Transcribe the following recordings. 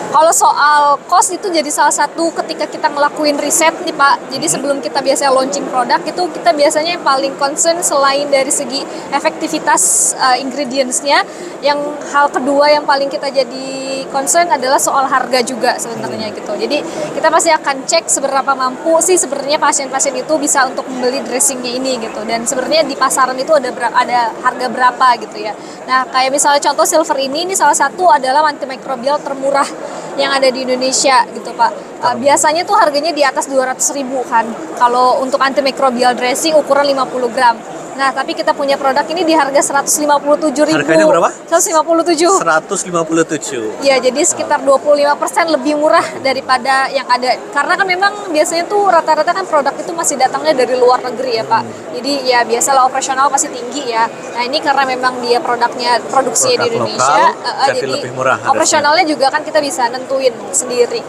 Kalau soal cost itu jadi salah satu ketika kita ngelakuin riset nih Pak. Jadi sebelum kita biasanya launching produk itu kita biasanya yang paling concern selain dari segi efektivitas ingredients-nya, yang hal kedua yang paling kita jadi concern adalah soal harga juga sebenarnya gitu. Jadi kita pasti akan cek seberapa mampu sih sebenarnya pasien-pasien itu bisa untuk membeli dressingnya ini gitu. Dan sebenarnya di pasaran itu ada harga berapa gitu ya. Nah kayak misalnya contoh Silver ini salah satu adalah antimikrobial termurah yang ada di Indonesia gitu Pak. Biasanya tuh harganya di atas 200.000 kan. Kalau untuk antimikrobial dressing ukuran 50 gram. Nah, tapi kita punya produk ini di harga 157.000. Harganya berapa? 157. 157. Ya, jadi sekitar 25% lebih murah daripada yang ada. Karena kan memang biasanya tuh rata-rata kan produk itu masih datangnya dari luar negeri ya Pak. Jadi ya biasalah operasional pasti tinggi ya. Nah, ini karena memang dia produksinya di Indonesia, lokal, jadi lebih murah harusnya. operasionalnya juga kan kita bisa nentuin sendiri.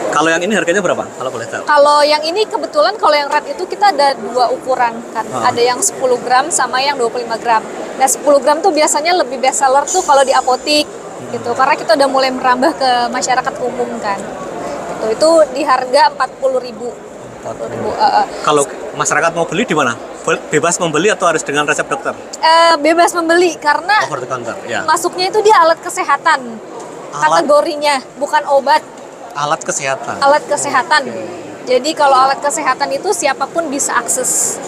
Kalau yang ini harganya berapa? Kalau boleh tahu. Kalau yang ini kebetulan kalau yang red itu kita ada dua ukuran kan. Ada yang 10 gram sama yang 25 gram. Nah 10 gram tuh biasanya lebih best seller tuh kalau di apotik gitu. Karena kita udah mulai merambah ke masyarakat umum kan. Gitu. Itu di harga 40.000. Kalau masyarakat mau beli di mana? Bebas membeli atau harus dengan resep dokter? Bebas membeli karena Over the counter, ya. masuknya itu dia alat kesehatan. Kategorinya bukan obat. Alat kesehatan. Alat kesehatan. Jadi kalau alat kesehatan itu siapapun bisa akses.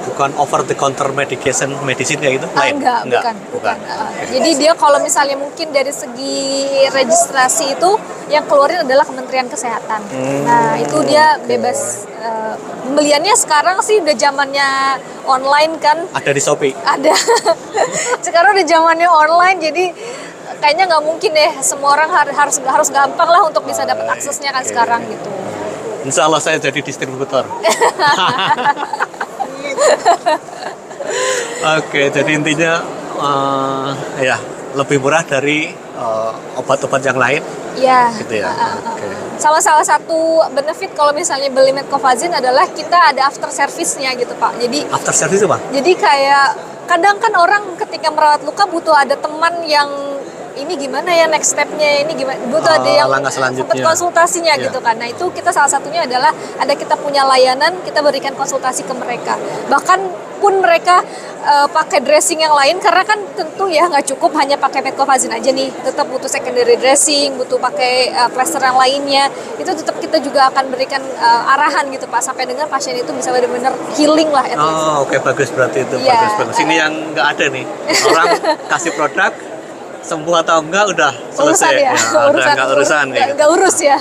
Bukan over the counter medicine kayak gitu? Lain? Bukan. Jadi dia kalau misalnya mungkin dari segi registrasi itu yang keluarin adalah Kementerian Kesehatan. Nah itu dia bebas. Pembeliannya sekarang sih udah zamannya online kan. Ada di Shopee? Ada. Sekarang udah zamannya online jadi kayaknya nggak mungkin deh semua orang harus gampang lah untuk bisa dapat aksesnya kan sekarang gitu. Insya Allah saya jadi distributor. Oke, jadi intinya ya lebih murah dari obat-obat yang lain. Iya. Gitu ya. Oke. Salah satu benefit kalau misalnya beli Medcovazin adalah kita ada after service-nya gitu Pak. Jadi After service itu Pak? Jadi kayak kadang kan orang ketika merawat luka butuh ada teman yang ini gimana ya next step-nya, ini gimana, butuh ada yang sempat konsultasinya gitu kan. Nah itu kita salah satunya adalah ada kita punya layanan, kita berikan konsultasi ke mereka. Bahkan pun mereka pakai dressing yang lain karena kan tentu ya nggak cukup hanya pakai Medcovazin aja nih, tetap butuh secondary dressing, butuh pakai plester yang lainnya. Itu tetap kita juga akan berikan arahan gitu Pak sampai dengan pasien itu bisa benar-benar healing lah. Oke, bagus berarti itu bagus. Ini yang nggak ada nih, orang kasih produk sembuh atau enggak udah selesai. Urusan ya, udah nggak urusan nggak urus ya.